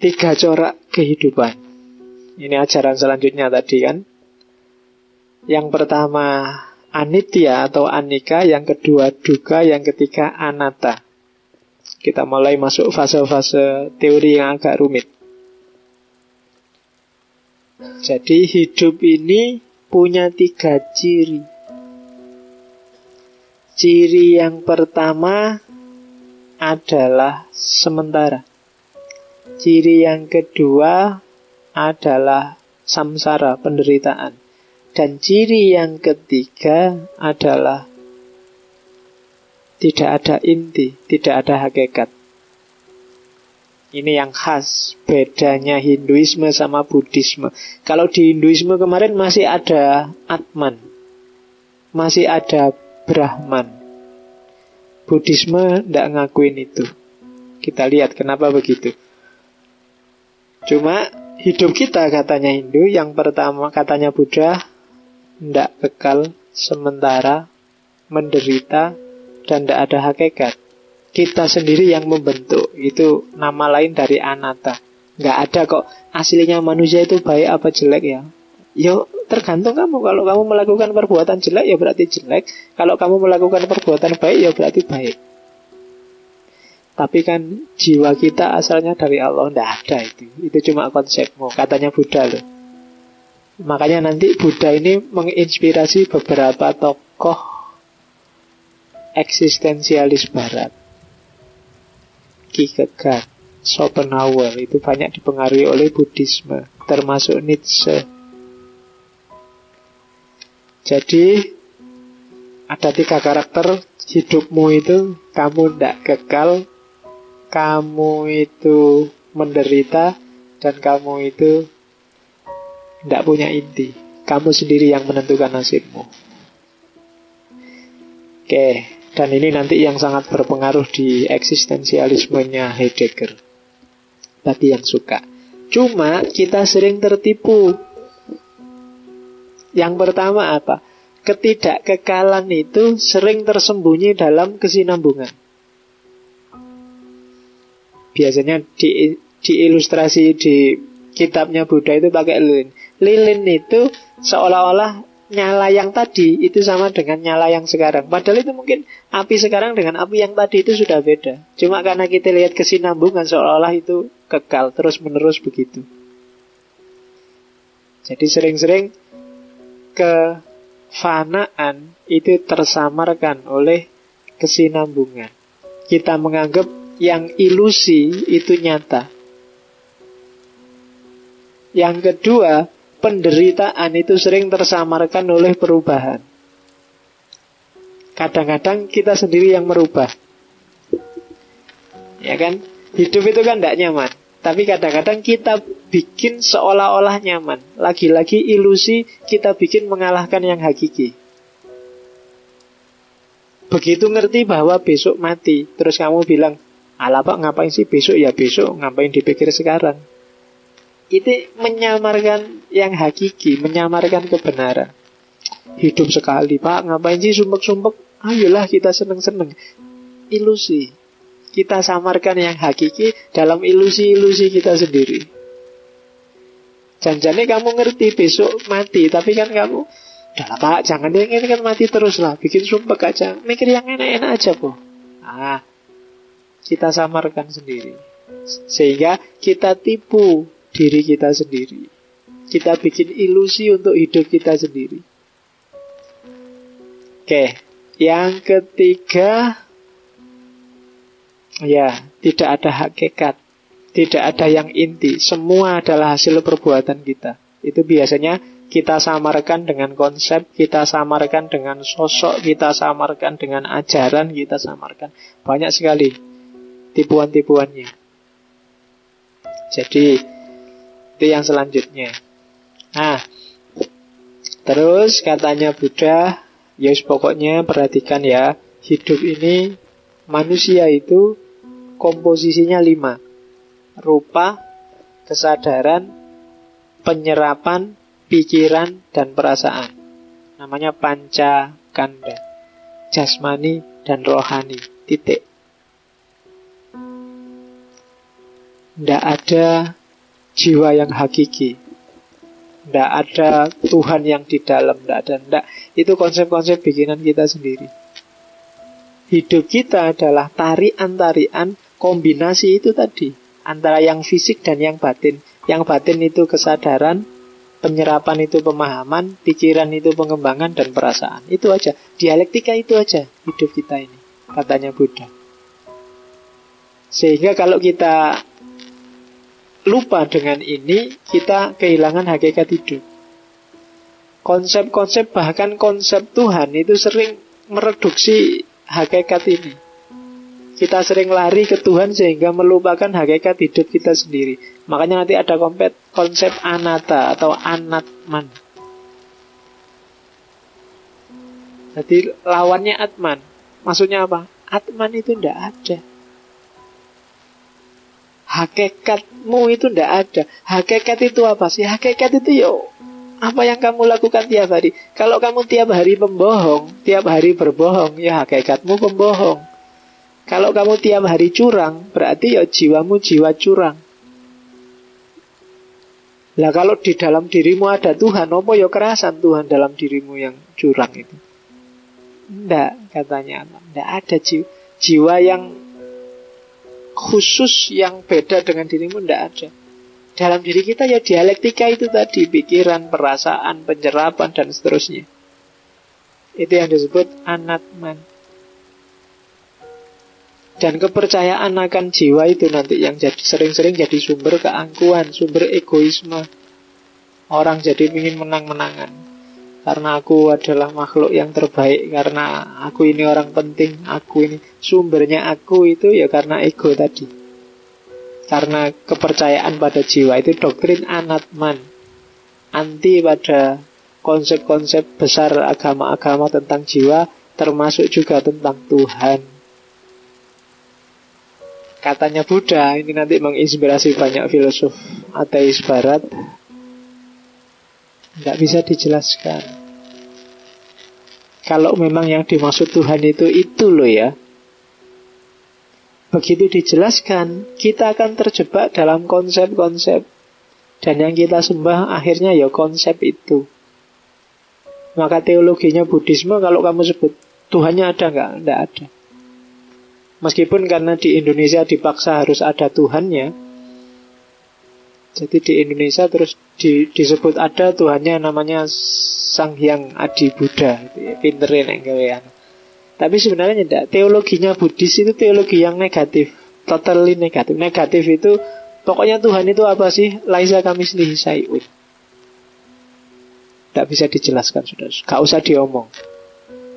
Tiga corak kehidupan. Ini ajaran selanjutnya tadi kan. Yang pertama anitya atau anika, yang kedua dukkha, yang ketiga anatta. Kita mulai masuk fase-fase teori yang agak rumit. Jadi hidup ini punya tiga ciri. Ciri yang pertama adalah sementara. Ciri yang kedua adalah samsara, penderitaan. Dan ciri yang ketiga adalah tidak ada inti, tidak ada hakikat. Ini yang khas bedanya Hinduisme sama Buddhisme. Kalau di Hinduisme kemarin masih ada Atman, masih ada Brahman. Buddhisme tidak ngakuin itu. Kita lihat kenapa begitu. Cuma hidup kita katanya Hindu, yang pertama katanya Buddha, tidak kekal, sementara, menderita, dan tidak ada hakikat. Kita sendiri yang membentuk. Itu nama lain dari anatta. Nggak ada kok aslinya manusia itu baik apa jelek ya. Yo tergantung kamu. Kalau kamu melakukan perbuatan jelek ya berarti jelek. Kalau kamu melakukan perbuatan baik ya berarti baik. Tapi kan jiwa kita asalnya dari Allah. Nggak ada itu. Itu cuma konsepmu. Katanya Buddha loh. Makanya nanti Buddha ini menginspirasi beberapa tokoh eksistensialis barat. Kierkegaard, Schopenhauer itu banyak dipengaruhi oleh Buddhisme, termasuk Nietzsche. Jadi ada tiga karakter hidupmu itu. Kamu tidak kekal, kamu itu menderita, dan kamu itu tidak punya inti. Kamu sendiri yang menentukan nasibmu. Oke. Dan ini nanti yang sangat berpengaruh di eksistensialismenya Heidegger. Bagi yang suka. Cuma kita sering tertipu. Yang pertama apa? Ketidakkekalan itu sering tersembunyi dalam kesinambungan. Biasanya diilustrasi di kitabnya Buddha itu pakai lilin. Lilin itu seolah-olah nyala yang tadi itu sama dengan nyala yang sekarang. Padahal itu mungkin api sekarang dengan api yang tadi itu sudah beda. Cuma karena kita lihat kesinambungan seolah-olah itu kekal terus menerus begitu. Jadi sering-sering kefanaan itu tersamarkan oleh kesinambungan. Kita menganggap yang ilusi itu nyata. Yang kedua, penderitaan itu sering tersamarkan oleh perubahan. Kadang-kadang kita sendiri yang merubah. Ya kan? Hidup itu kan tidak nyaman. Tapi kadang-kadang kita bikin seolah-olah nyaman. Lagi-lagi ilusi kita bikin mengalahkan yang hakiki. Begitu ngerti bahwa besok mati, terus kamu bilang, alah Pak, ngapain sih besok? Ya besok, ngapain dipikir sekarang? Itu menyamarkan yang hakiki, menyamarkan kebenaran. Hidup sekali Pak, ngapain sih sumpek-sumpek? Ayolah kita seneng-seneng. Ilusi. Kita samarkan yang hakiki dalam ilusi-ilusi kita sendiri. Janjane kamu ngerti besok mati, tapi kan kamu, udah Pak, jangan yang ini kan mati terus lah, bikin sumpek aja, mikir yang enak-enak aja kok. Kita samarkan sendiri, sehingga kita tipu diri kita sendiri. Kita bikin ilusi untuk hidup kita sendiri. Oke, yang ketiga, ya, tidak ada hakikat, tidak ada yang inti. Semua adalah hasil perbuatan kita. Itu biasanya kita samarkan dengan konsep, kita samarkan dengan sosok, kita samarkan dengan ajaran, kita samarkan. Banyak sekali tipuan-tipuannya. Jadi itu yang selanjutnya. Nah, terus katanya Buddha, ya pokoknya perhatikan ya, hidup ini manusia itu komposisinya 5. Rupa, kesadaran, penyerapan, pikiran, dan perasaan. Namanya panca kanda. Jasmani dan rohani. Titik. Tidak ada jiwa yang hakiki, tidak ada Tuhan yang di dalam, tidak ada. Tidak. Itu konsep-konsep bikinan kita sendiri. Hidup kita adalah tarian-tarian kombinasi itu tadi, antara yang fisik dan yang batin. Yang batin itu kesadaran, penyerapan itu pemahaman, pikiran itu pengembangan, dan perasaan. Itu aja, dialektika itu aja hidup kita ini, katanya Buddha. Sehingga kalau kita lupa dengan ini, kita kehilangan hakikat hidup. Konsep-konsep, bahkan konsep Tuhan itu sering mereduksi hakikat ini. Kita sering lari ke Tuhan sehingga melupakan hakikat hidup kita sendiri. Makanya nanti ada konsep anatta atau anatman. Jadi lawannya atman. Maksudnya apa? Atman itu tidak ada. Hakikatmu itu tidak ada. Hakikat itu apa sih? Hakikat itu apa yang kamu lakukan tiap hari. Kalau kamu tiap hari pembohong, tiap hari berbohong, ya hakikatmu pembohong. Kalau kamu tiap hari curang, berarti jiwamu jiwa curang. Lah kalau di dalam dirimu ada Tuhan, apa kerasan Tuhan dalam dirimu yang curang itu? Tidak, katanya. Tidak ada jiwa yang khusus yang beda dengan dirimu, tidak ada. Dalam diri kita dialektika itu tadi, pikiran, perasaan, penyerapan, dan seterusnya. Itu yang disebut anatman. Dan kepercayaan akan jiwa itu nanti yang sering-sering jadi sumber keangkuhan, sumber egoisme. Orang jadi ingin menang-menangan. Karena aku adalah makhluk yang terbaik, karena aku ini orang penting, aku ini sumbernya aku itu karena ego tadi. Karena kepercayaan pada jiwa itu doktrin anatman. Anti pada konsep-konsep besar agama-agama tentang jiwa, termasuk juga tentang Tuhan. Katanya Buddha, ini nanti menginspirasi banyak filosof ateis barat. Tidak bisa dijelaskan. Kalau memang yang dimaksud Tuhan itu loh ya. Begitu dijelaskan, kita akan terjebak dalam konsep-konsep. Dan yang kita sembah akhirnya konsep itu. Maka teologinya Buddhisme, kalau kamu sebut Tuhannya ada nggak? Nggak ada. Meskipun karena di Indonesia dipaksa harus ada Tuhannya, jadi di Indonesia terus disebut ada Tuhannya namanya Sang Hyang Adi Buddha. Pinterin yang gawean. Tapi sebenarnya tidak. Teologinya Buddhis itu teologi yang negatif, totally negatif. Negatif itu pokoknya Tuhan itu apa sih? Laisa kamitslihi syai'un. Tidak bisa dijelaskan, sudah. Gak usah diomong.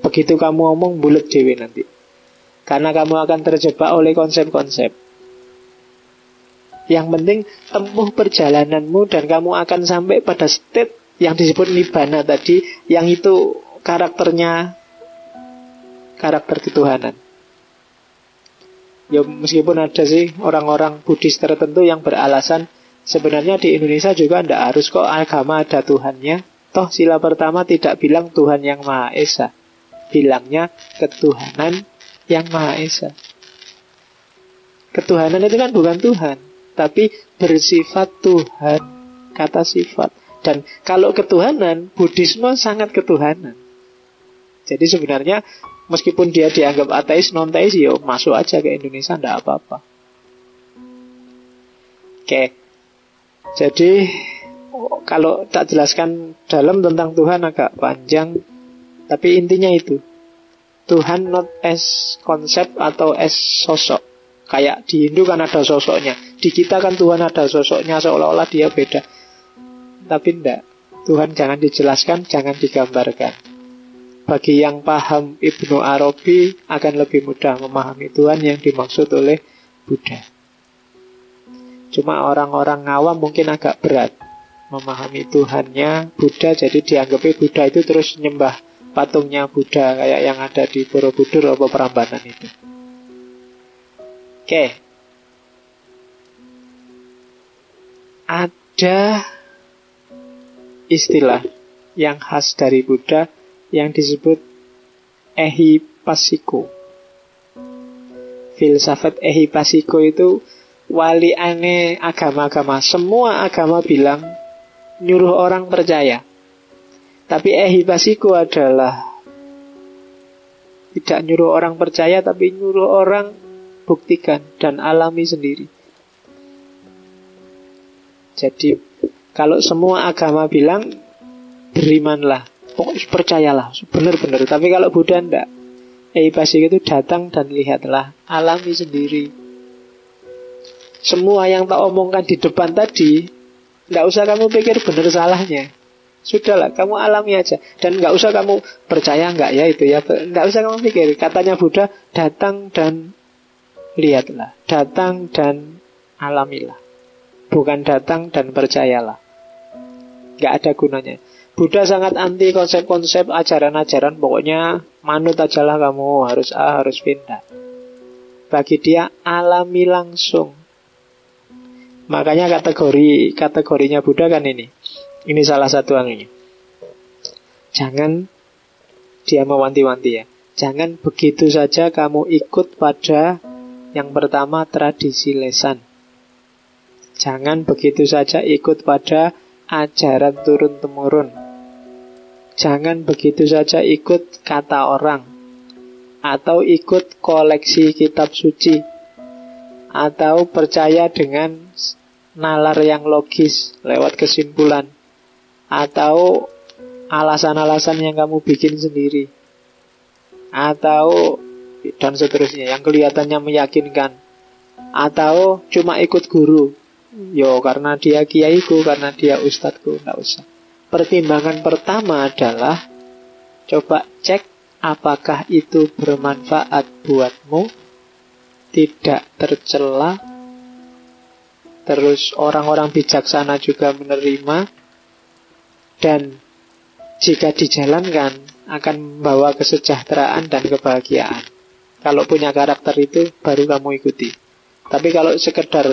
Begitu kamu omong bulet dewe nanti. Karena kamu akan terjebak oleh konsep-konsep. Yang penting tempuh perjalananmu dan kamu akan sampai pada state yang disebut nibbana tadi, yang itu karakter ketuhanan. Meskipun ada sih orang-orang Buddhis tertentu yang beralasan sebenarnya di Indonesia juga tidak harus kok agama ada Tuhannya. Toh sila pertama tidak bilang Tuhan yang Maha Esa, bilangnya ketuhanan yang Maha Esa. Ketuhanan itu kan bukan Tuhan, tapi bersifat Tuhan, kata sifat. Dan kalau ketuhanan, Buddhisme sangat ketuhanan. Jadi sebenarnya meskipun dia dianggap ateis, non-teis, masuk aja ke Indonesia, tidak apa-apa. Oke. Jadi kalau tak jelaskan dalam tentang Tuhan agak panjang, tapi intinya itu, Tuhan not as konsep atau as sosok. Kayak di Hindu kan ada sosoknya, di kita kan Tuhan ada sosoknya, seolah-olah dia beda. Tapi enggak, Tuhan jangan dijelaskan, jangan digambarkan. Bagi yang paham Ibnu Arabi akan lebih mudah memahami Tuhan yang dimaksud oleh Buddha. Cuma orang-orang ngawam mungkin agak berat memahami Tuhannya Buddha, jadi dianggapnya Buddha itu terus nyembah patungnya Buddha, kayak yang ada di Borobudur atau Prambanan itu. Oke. Ada istilah yang khas dari Buddha yang disebut ehipassiko. Filsafat ehipassiko itu wali aneh agama-agama. Semua agama bilang nyuruh orang percaya. Tapi ehipasiku adalah tidak nyuruh orang percaya, tapi nyuruh orang buktikan dan alami sendiri. Jadi kalau semua agama bilang berimanlah, pokoknya percayalah, benar-benar. Tapi kalau Buddha enggak. Ehipasika itu datang dan lihatlah, alami sendiri. Semua yang tak omongkan di depan tadi, enggak usah kamu pikir benar salahnya. Sudahlah, kamu alami aja. Dan enggak usah kamu percaya enggak ya itu ya. Enggak usah kamu pikir. Katanya Buddha, datang dan lihatlah. Datang dan alamilah. Bukan datang dan percayalah. Enggak ada gunanya. Buddha sangat anti konsep-konsep ajaran-ajaran. Pokoknya manut ajalah kamu, harus A, harus B. Bagi dia alami langsung. Makanya kategorinya Buddha kan ini. Ini salah satu anginnya. Jangan, dia mewanti-wanti ya, jangan begitu saja kamu ikut pada yang pertama, tradisi lesan. Jangan begitu saja ikut pada ajaran turun-temurun. Jangan begitu saja ikut kata orang, atau ikut koleksi kitab suci, atau percaya dengan nalar yang logis lewat kesimpulan, atau alasan-alasan yang kamu bikin sendiri, atau dan seterusnya yang kelihatannya meyakinkan, atau cuma ikut guru. Yo, karena dia kiaiku, karena dia ustadku. Nggak usah. Pertimbangan pertama adalah coba cek apakah itu bermanfaat buatmu, tidak tercela, terus orang-orang bijaksana juga menerima, dan jika dijalankan akan membawa kesejahteraan dan kebahagiaan. Kalau punya karakter itu baru kamu ikuti. Tapi kalau sekedar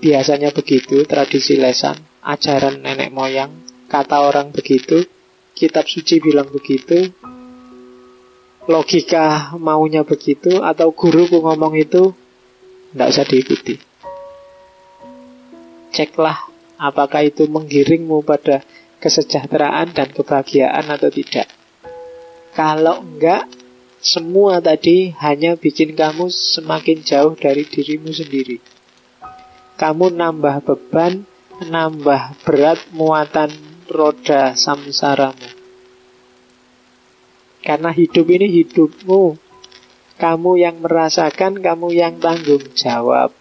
biasanya begitu, tradisi lesan, ajaran nenek moyang, kata orang begitu, kitab suci bilang begitu, logika maunya begitu, atau guruku ngomong itu, tidak usah diikuti. Ceklah apakah itu menggiringmu pada kesejahteraan dan kebahagiaan atau tidak. Kalau enggak, semua tadi hanya bikin kamu semakin jauh dari dirimu sendiri. Kamu nambah beban, nambah berat muatan roda samsaramu. Karena hidup ini hidupmu. Kamu yang merasakan, kamu yang tanggung jawab.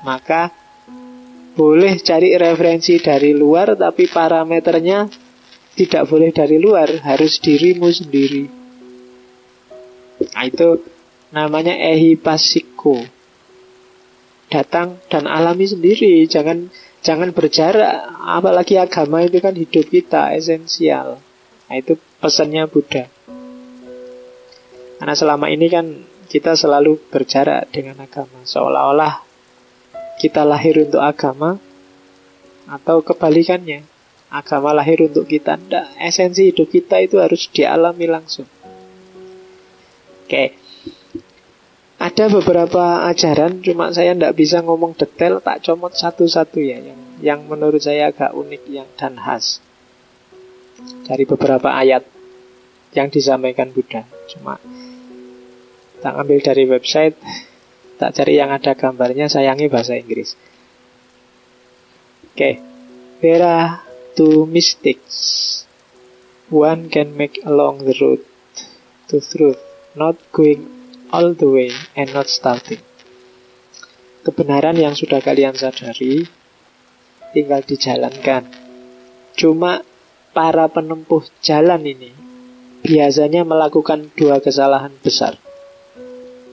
Maka boleh cari referensi dari luar, tapi parameternya tidak boleh dari luar, harus dirimu sendiri. Nah, itu namanya ehipasiko. Datang dan alami sendiri, jangan berjarak. Apalagi agama itu kan hidup kita, esensial. Nah, itu pesannya Buddha. Karena selama ini kan kita selalu berjarak dengan agama, seolah-olah kita lahir untuk agama, atau kebalikannya, agama lahir untuk kita. Tidak, esensi hidup kita itu harus dialami langsung. Oke. Ada beberapa ajaran, cuma saya tidak bisa ngomong detail, tak comot satu-satu ya, yang menurut saya agak unik dan khas dari beberapa ayat yang disampaikan Buddha. Cuma tak ambil dari website, tak cari yang ada gambarnya, sayangi bahasa Inggris. Oke. There are two mistakes one can make along the road to truth, not going all the way and not starting. Kebenaran yang sudah kalian sadari tinggal dijalankan. Cuma para penempuh jalan ini biasanya melakukan dua kesalahan besar.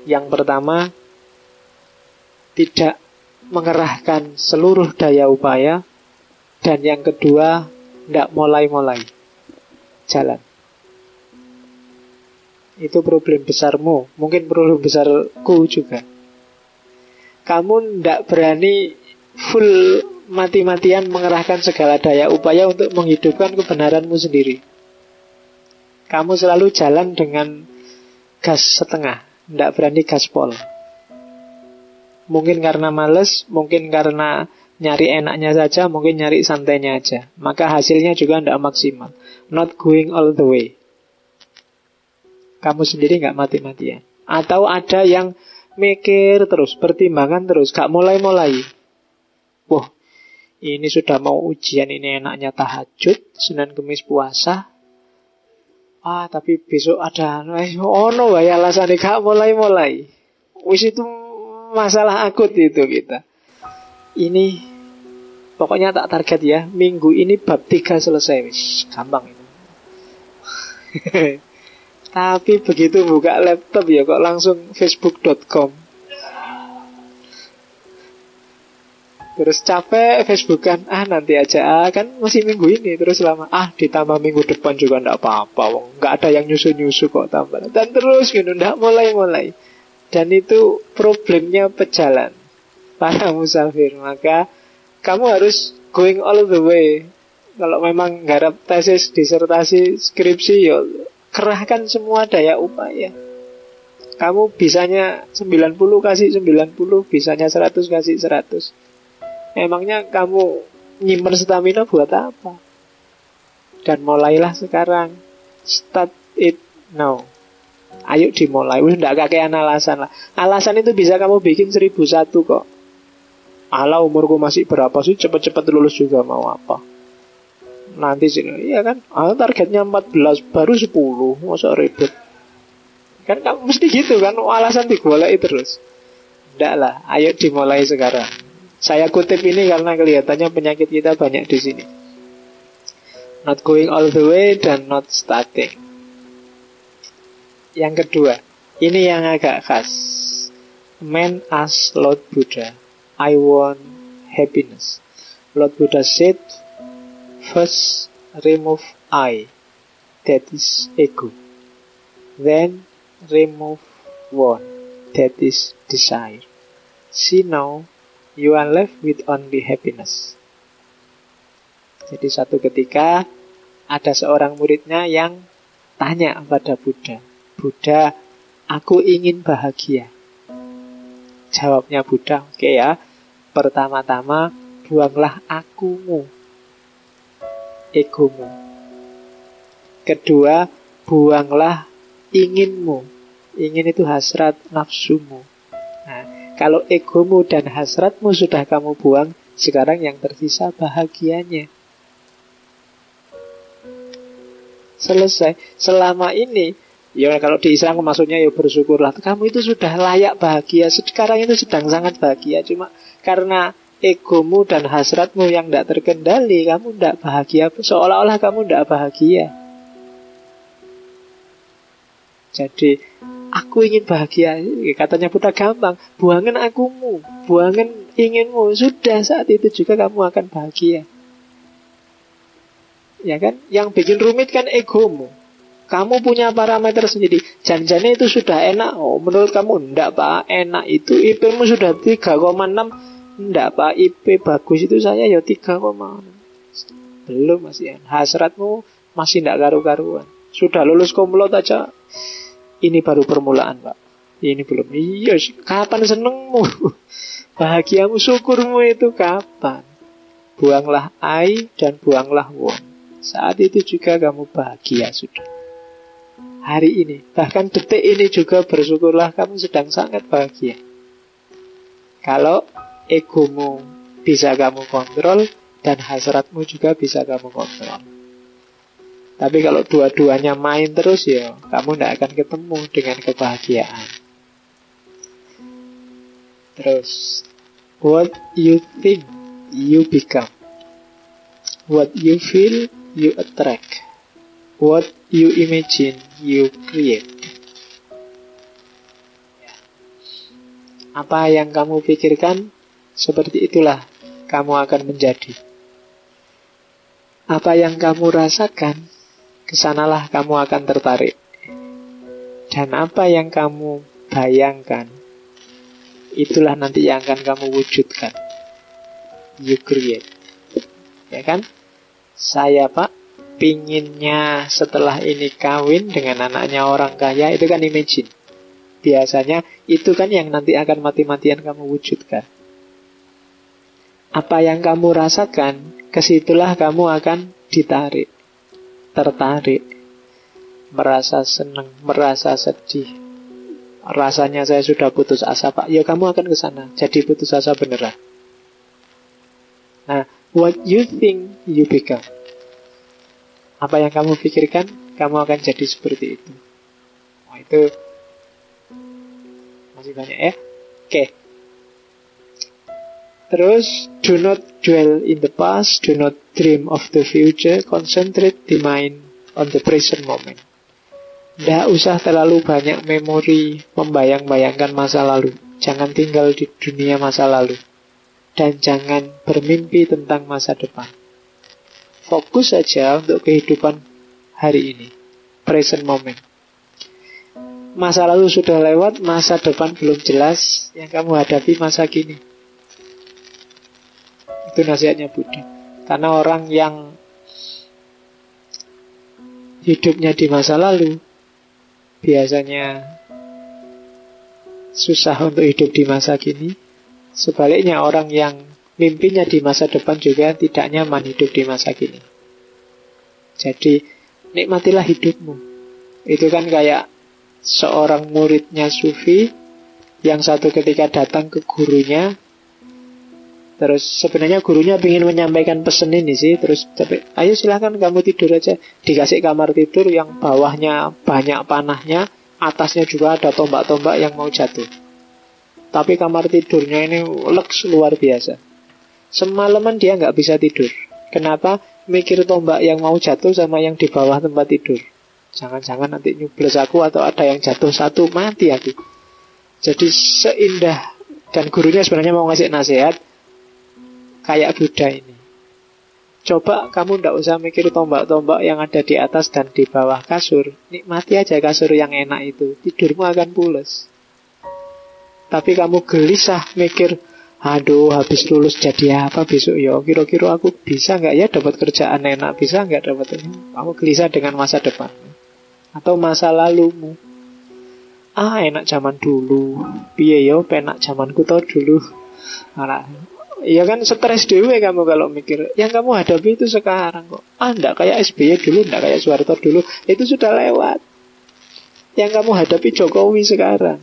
Yang pertama, tidak mengerahkan seluruh daya upaya. Dan yang kedua, tidak mulai-mulai jalan. Itu problem besarmu, mungkin problem besarku juga. Kamu tidak berani full mati-matian mengerahkan segala daya upaya untuk menghidupkan kebenaranmu sendiri. Kamu selalu jalan dengan gas setengah, tidak berani gaspol. Mungkin karena males, mungkin karena nyari enaknya saja, mungkin nyari santainya aja. Maka hasilnya juga tidak maksimal. Not going all the way. Kamu sendiri nggak mati-matian. Atau ada yang mikir terus, pertimbangan terus, gak mulai-mulai. Wah, ini sudah mau ujian, ini enaknya tahajud, Senin Kemis puasa. Tapi besok ada no wae alasane gak mulai-mulai. Wis itu masalah akut itu kita. Ini pokoknya tak target ya, minggu ini bab 3 selesai wis. Gampang itu. Tapi begitu buka laptop ya kok langsung facebook.com. Terus capek Facebookan, nanti aja, kan masih minggu ini. Terus lama, ditambah minggu depan juga ndak apa-apa, nggak ada yang nyusu-nyusu kok tambah. Dan terus gitu, ndak mulai-mulai. Dan itu problemnya pejalan, para musafir. Maka kamu harus going all the way. Kalau memang garap tesis, disertasi, skripsi, ya kerahkan semua daya upaya. Kamu bisanya 90 kasih 90, bisanya 100 kasih 100. Emangnya kamu nyimpen stamina buat apa? Dan mulailah sekarang. Start it now. Ayo dimulai. Udah gak kayak alasan lah. Alasan itu bisa kamu bikin 1001 kok. Alah umurku masih berapa sih, cepet-cepet lulus juga mau apa. Nanti sih, iya kan, targetnya 14, baru 10, masa ribet. Kan kamu mesti gitu kan, alasan digoleki terus. Nggak lah, ayo dimulai sekarang. Saya kutip ini karena kelihatannya penyakit kita banyak di sini. Not going all the way dan not starting. Yang kedua, ini yang agak khas. Man asked Lord Buddha, I want happiness. Lord Buddha said, first remove I, that is ego. Then remove want, that is desire. See now, you are left with only happiness. Jadi satu ketika ada seorang muridnya yang tanya pada Buddha, Buddha, aku ingin bahagia. Jawabnya Buddha, oke ya, pertama-tama buanglah akumu, egomu. Kedua, buanglah inginmu. Ingin itu hasrat nafsumu. Nah, kalau egomu dan hasratmu sudah kamu buang, sekarang yang tersisa bahagianya. Selesai. Selama ini, ya kalau di Islam maksudnya ya bersyukurlah. Kamu itu sudah layak bahagia. Sekarang itu sedang sangat bahagia. Cuma karena egomu dan hasratmu yang tidak terkendali, kamu tidak bahagia. Seolah-olah kamu tidak bahagia. Jadi aku ingin bahagia. Katanya Buddha gampang. Buangin akumu, buangin inginmu. Sudah saat itu juga kamu akan bahagia. Ya kan? Yang bikin rumit kan egomu. Kamu punya parameter sendiri. Janjinya itu sudah enak. Oh, menurut kamu enggak pak. Enak itu IP-mu sudah 3,6. Enggak pak. IP bagus itu saya ya 3,6. Belum masih. Hasratmu masih enggak karu-karuan. Sudah lulus komplot aja. Ini baru permulaan pak. Ini belum. Iya, kapan senengmu? Bahagiamu, syukurmu itu kapan? Buanglah I dan buanglah want. Saat itu juga kamu bahagia sudah. Hari ini, bahkan detik ini juga bersyukurlah kamu sedang sangat bahagia. Kalau egomu bisa kamu kontrol dan hasratmu juga bisa kamu kontrol. Tapi kalau dua-duanya main terus ya, kamu tidak akan ketemu dengan kebahagiaan. Terus, what you think, you become. What you feel, you attract. What you imagine, you create. Apa yang kamu pikirkan, seperti itulah kamu akan menjadi. Apa yang kamu rasakan, kesanalah kamu akan tertarik. Dan apa yang kamu bayangkan, itulah nanti yang akan kamu wujudkan. You create. Ya kan? Saya pak, pinginnya setelah ini kawin dengan anaknya orang kaya, itu kan imagine. Biasanya itu kan yang nanti akan mati-matian kamu wujudkan. Apa yang kamu rasakan, kesitulah kamu akan ditarik, tertarik, merasa senang, merasa sedih. Rasanya saya sudah putus asa, Pak. Ya kamu akan ke sana, jadi putus asa beneran. Nah, what you think you become. Apa yang kamu pikirkan, kamu akan jadi seperti itu. Nah, itu masih banyak ya. Oke. Terus, do not dwell in the past, do not dream of the future, concentrate the mind on the present moment. Tidak usah terlalu banyak memori, membayang-bayangkan masa lalu. Jangan tinggal di dunia masa lalu. Dan jangan bermimpi tentang masa depan. Fokus saja untuk kehidupan hari ini, present moment. Masa lalu sudah lewat, masa depan belum jelas. Yang kamu hadapi masa kini. Itu nasihatnya Buddha. Karena orang yang hidupnya di masa lalu biasanya susah untuk hidup di masa kini. Sebaliknya orang yang mimpinya di masa depan juga tidak nyaman hidup di masa kini. Jadi nikmatilah hidupmu. Itu kan kayak seorang muridnya Sufi yang satu ketika datang ke gurunya. Terus sebenarnya gurunya ingin menyampaikan pesan ini sih. Terus ayo silahkan kamu tidur aja. Dikasih kamar tidur yang bawahnya banyak panahnya, atasnya juga ada tombak-tombak yang mau jatuh. Tapi kamar tidurnya ini leks luar biasa. Semalaman dia nggak bisa tidur. Kenapa? Mikir tombak yang mau jatuh sama yang di bawah tempat tidur. Jangan-jangan nanti nyubles aku atau ada yang jatuh satu, mati aku. Jadi seindah. Dan gurunya sebenarnya mau ngasih nasihat kayak Buddha ini. Coba kamu ndak usah mikir tombak-tombak yang ada di atas dan di bawah kasur. Nikmati aja kasur yang enak itu. Tidurmu akan pules. Tapi kamu gelisah mikir, aduh habis lulus jadi apa besok ya? Kira-kira aku bisa nggak ya dapat kerjaan enak? Bisa nggak dapat ini? Kamu gelisah dengan masa depan atau masa lalumu. Enak zaman dulu. Piye yo penak zamanku tau dulu. Malah ya kan stres dewe kamu kalau mikir. Yang kamu hadapi itu sekarang kok. Nggak kayak SBY dulu, nggak kayak Soeharto dulu. Itu sudah lewat. Yang kamu hadapi Jokowi sekarang.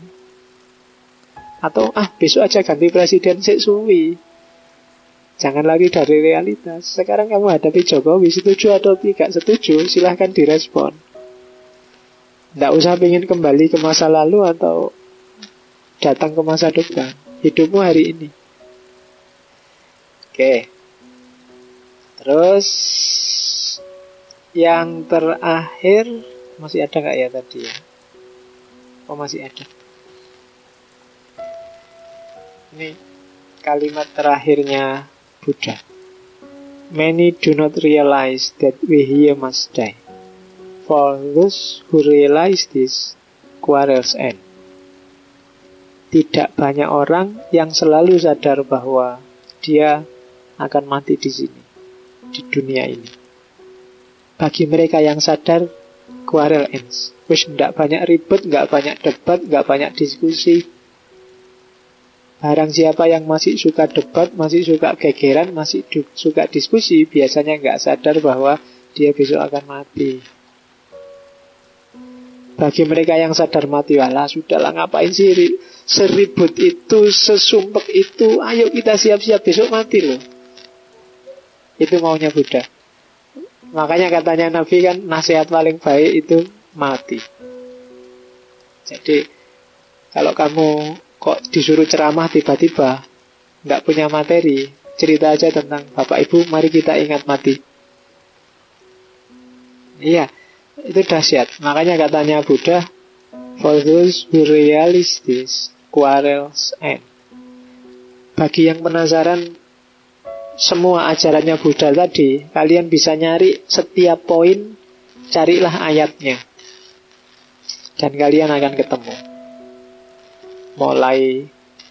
Atau besok aja ganti presiden sik suwi. Jangan lari dari realitas. Sekarang kamu hadapi Jokowi, setuju atau tidak setuju, silahkan direspon. Nggak usah pengen kembali ke masa lalu atau datang ke masa depan. Hidupmu hari ini. Oke. Terus yang terakhir, masih ada nggak ya tadi ya? Oh masih ada. Ini kalimat terakhirnya Buddha. Many do not realize that we here must die. For those who realize this, quarrels end. Tidak banyak orang yang selalu sadar bahwa dia akan mati di sini, di dunia ini. Bagi mereka yang sadar, quarrel ends. Wis ndak banyak ribut, nggak banyak debat, nggak banyak diskusi. Barang siapa yang masih suka debat, masih suka gegeran, masih suka diskusi, biasanya nggak sadar bahwa dia besok akan mati. Bagi mereka yang sadar mati, walah sudahlah ngapain sih seribut itu, sesumpek itu, ayo kita siap-siap besok mati loh. Itu maunya Buddha. Makanya katanya Nabi kan nasihat paling baik itu mati. Jadi kalau kamu kok disuruh ceramah tiba-tiba nggak punya materi, cerita aja tentang Bapak Ibu, mari kita ingat mati. Iya, itu dahsyat. Makanya katanya Buddha, for those who realize this, quarrels end. Bagi yang penasaran semua ajarannya Buddha tadi, kalian bisa nyari setiap poin, carilah ayatnya, dan kalian akan ketemu. Mulai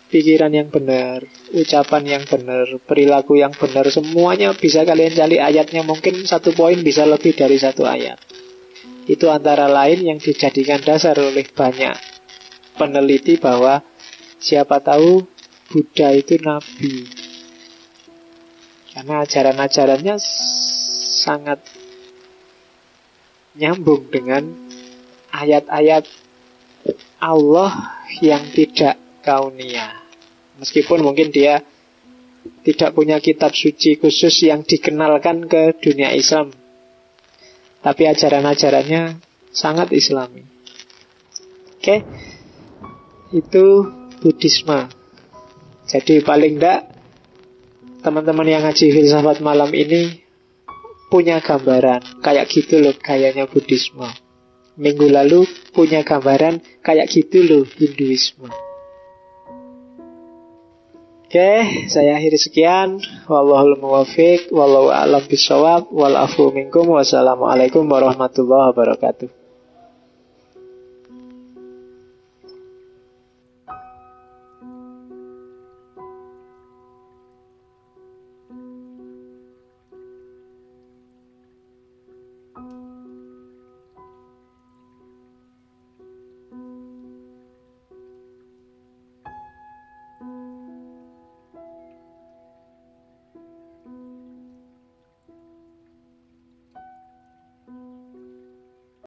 pikiran yang benar, ucapan yang benar, perilaku yang benar, semuanya bisa kalian cari ayatnya. Mungkin satu poin bisa lebih dari satu ayat. Itu antara lain yang dijadikan dasar oleh banyak peneliti bahwa siapa tahu Buddha itu nabi. Karena ajaran-ajarannya sangat nyambung dengan ayat-ayat Allah yang tidak kauniyah. Meskipun mungkin dia tidak punya kitab suci khusus yang dikenalkan ke dunia Islam, tapi ajaran-ajarannya sangat Islami. Oke, itu Buddhisme. Jadi paling tidak teman-teman yang ngaji filsafat malam ini punya gambaran kayak gitu loh gayanya Buddhisme. Minggu lalu punya gambaran kayak gitu loh Hinduisme. Oke, saya akhiri sekian. Wallahul muwaffiq, wallahu a'lam bishawab, wal afu minkum, wassalamualaikum warahmatullahi wabarakatuh.